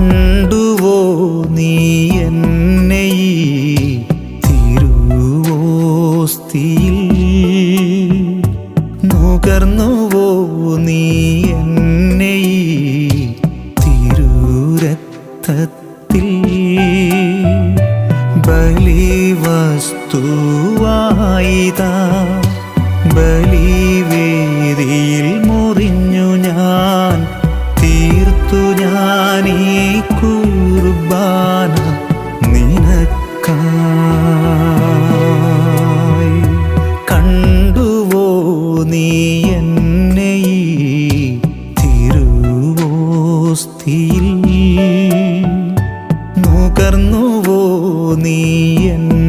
കണ്ടുവോ നീ എന്നെ ഈ തിരുവോസ്തിയിൽ? നുകർന്നുവോ നീ എന്നെ ഈ തിരുരക്തത്തിൽ? ബലിവസ്തുവായിതാ ബലിവേദിയിൽ മുറിഞ്ഞു ഞാൻ തീർത്തു ഞാനീ കുർബാന നിനക്കായി. കണ്ടുവോ നീ എന്നെ ഈ തിരുവോസ്തിയിൽ? നുകർന്നുവോ നീ എന്നെ